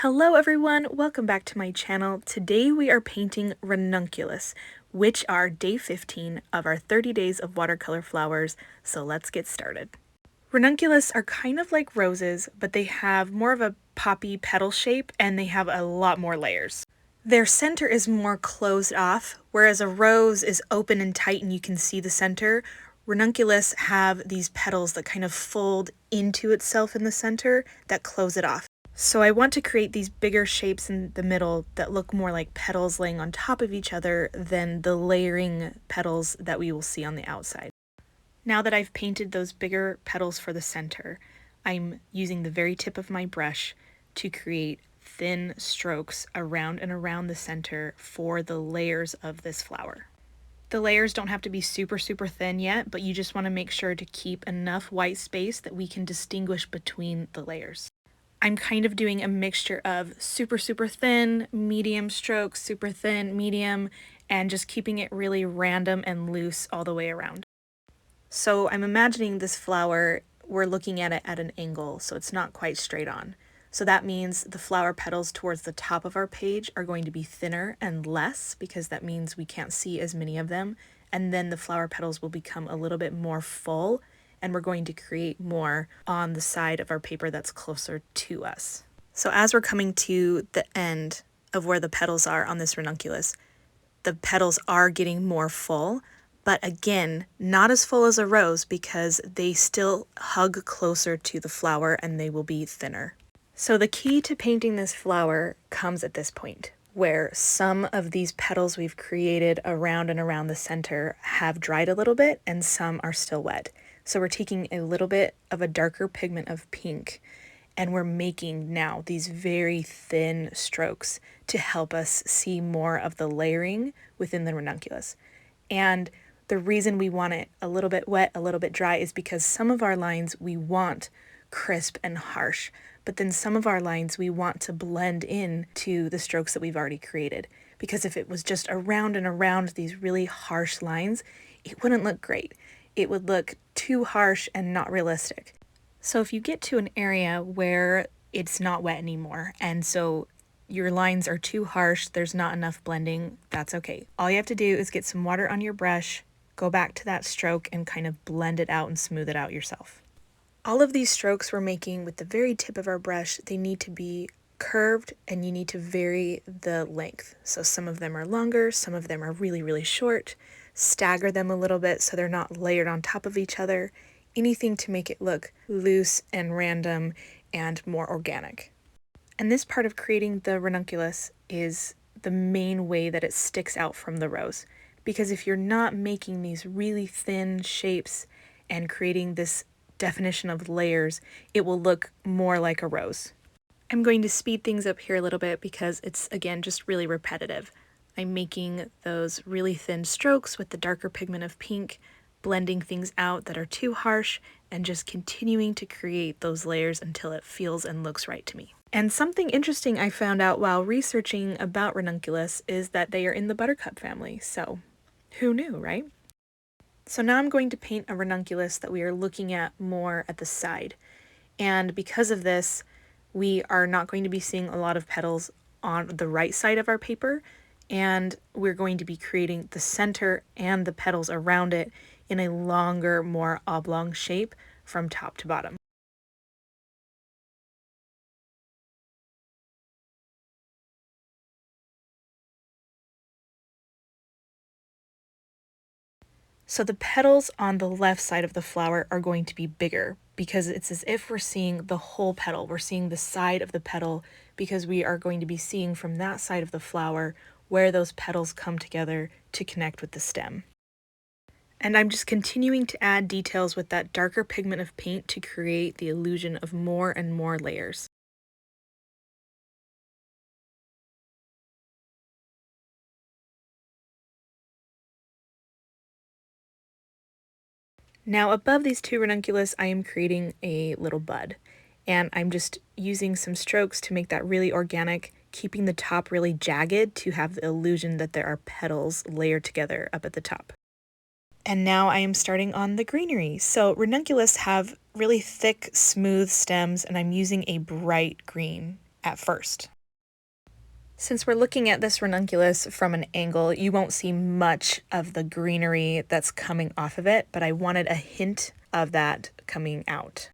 Hello everyone, welcome back to my channel. Today we are painting Ranunculus, which are day 15 of our 30 days of watercolor flowers, so let's get started. Ranunculus are kind of like roses, but they have more of a poppy petal shape and they have a lot more layers. Their center is more closed off, whereas a rose is open and tight and you can see the center. Ranunculus have these petals that kind of fold into itself in the center that close it off. So I want to create these bigger shapes in the middle that look more like petals laying on top of each other than the layering petals that we will see on the outside. Now that I've painted those bigger petals for the center, I'm using the very tip of my brush to create thin strokes around and around the center for the layers of this flower. The layers don't have to be super thin yet, but you just want to make sure to keep enough white space that we can distinguish between the layers. I'm kind of doing a mixture of super thin, medium strokes, super thin, medium, and just keeping it really random and loose all the way around. So I'm imagining this flower, we're looking at it at an angle, so it's not quite straight on. So that means the flower petals towards the top of our page are going to be thinner and less, because that means we can't see as many of them. And then the flower petals will become a little bit more full, and we're going to create more on the side of our paper that's closer to us. So as we're coming to the end of where the petals are on this ranunculus, the petals are getting more full, but again, not as full as a rose because they still hug closer to the flower and they will be thinner. So the key to painting this flower comes at this point, where some of these petals we've created around and around the center have dried a little bit and some are still wet. So we're taking a little bit of a darker pigment of pink and we're making now these very thin strokes to help us see more of the layering within the ranunculus. And the reason we want it a little bit wet, a little bit dry is because some of our lines we want crisp and harsh, but then some of our lines we want to blend in to the strokes that we've already created. Because if it was just around and around these really harsh lines, it wouldn't look great. It would look too harsh and not realistic. So if you get to an area where it's not wet anymore, and so your lines are too harsh, there's not enough blending, that's okay. All you have to do is get some water on your brush, go back to that stroke and kind of blend it out and smooth it out yourself. All of these strokes we're making with the very tip of our brush, they need to be curved and you need to vary the length. So some of them are longer, some of them are really short. Stagger them a little bit so they're not layered on top of each other. Anything to make it look loose and random and more organic. And this part of creating the ranunculus is the main way that it sticks out from the rose. Because if you're not making these really thin shapes and creating this definition of layers, it will look more like a rose. I'm going to speed things up here a little bit because it's, again, just really repetitive. I'm making those really thin strokes with the darker pigment of pink, blending things out that are too harsh, and just continuing to create those layers until it feels and looks right to me. And something interesting I found out while researching about ranunculus is that they are in the buttercup family, so who knew, right? So now I'm going to paint a ranunculus that we are looking at more at the side. And because of this, we are not going to be seeing a lot of petals on the right side of our paper, and we're going to be creating the center and the petals around it in a longer, more oblong shape from top to bottom. So the petals on the left side of the flower are going to be bigger because it's as if we're seeing the whole petal. We're seeing the side of the petal because we are going to be seeing from that side of the flower where those petals come together to connect with the stem. And I'm just continuing to add details with that darker pigment of paint to create the illusion of more and more layers. Now above these two ranunculus, I am creating a little bud, and I'm just using some strokes to make that really organic, keeping the top really jagged to have the illusion that there are petals layered together up at the top. And now I am starting on the greenery. So ranunculus have really thick, smooth stems, and I'm using a bright green. at first. Since we're looking at this ranunculus from an angle, you won't see much of the greenery that's coming off of it, but I wanted a hint of that coming out.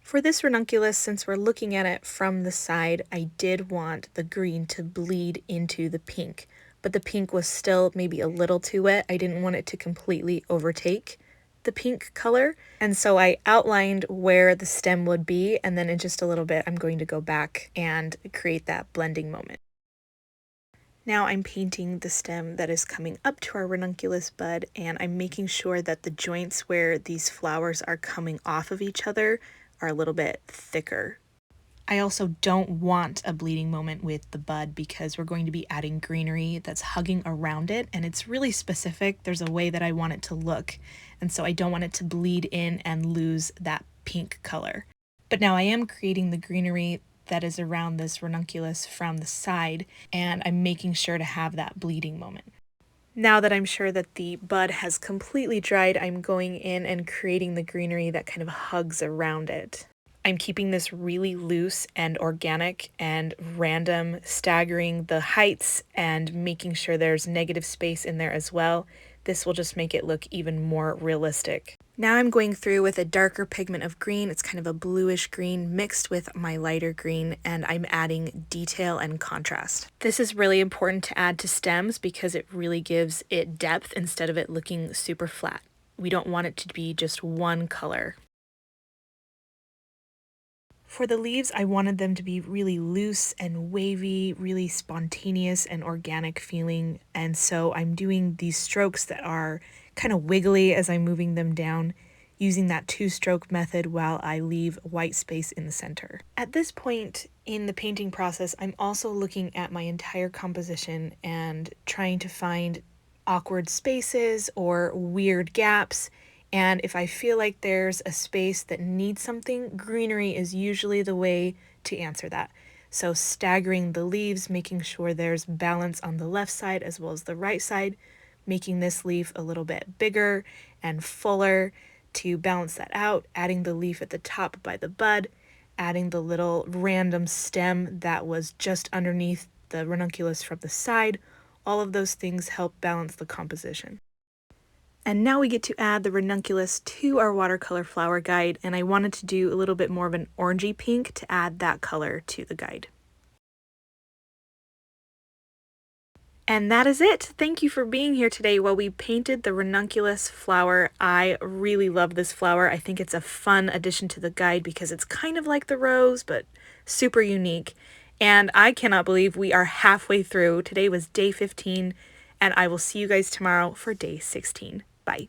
For this ranunculus, since we're looking at it from the side, I did want the green to bleed into the pink, but the pink was still maybe a little too wet. I didn't want it to completely overtake the pink color, and so I outlined where the stem would be, and then in just a little bit I'm going to go back and create that blending moment. Now I'm painting the stem that is coming up to our ranunculus bud, and I'm making sure that the joints where these flowers are coming off of each other are a little bit thicker. I also don't want a bleeding moment with the bud because we're going to be adding greenery that's hugging around it, and it's really specific. There's a way that I want it to look, and so I don't want it to bleed in and lose that pink color. But now I am creating the greenery that is around this ranunculus from the side, and I'm making sure to have that bleeding moment. Now that I'm sure that the bud has completely dried, I'm going in and creating the greenery that kind of hugs around it. I'm keeping this really loose and organic and random, staggering the heights and making sure there's negative space in there as well. This will just make it look even more realistic. Now I'm going through with a darker pigment of green. It's kind of a bluish green mixed with my lighter green, and I'm adding detail and contrast. This is really important to add to stems because it really gives it depth instead of it looking super flat. We don't want it to be just one color. For the leaves, I wanted them to be really loose and wavy, really spontaneous and organic feeling, and so I'm doing these strokes that are kind of wiggly as I'm moving them down, using that two-stroke method while I leave white space in the center. At this point in the painting process, I'm also looking at my entire composition and trying to find awkward spaces or weird gaps. And if I feel like there's a space that needs something, greenery is usually the way to answer that. So staggering the leaves, making sure there's balance on the left side as well as the right side, making this leaf a little bit bigger and fuller to balance that out, adding the leaf at the top by the bud, adding the little random stem that was just underneath the ranunculus from the side. All of those things help balance the composition. And now we get to add the ranunculus to our watercolor flower guide, and I wanted to do a little bit more of an orangey pink to add that color to the guide. And that is it. Thank you for being here today while we painted the ranunculus flower. I really love this flower. I think it's a fun addition to the guide because it's kind of like the rose, but super unique. And I cannot believe we are halfway through. Today was day 15, and I will see you guys tomorrow for day 16. Bye.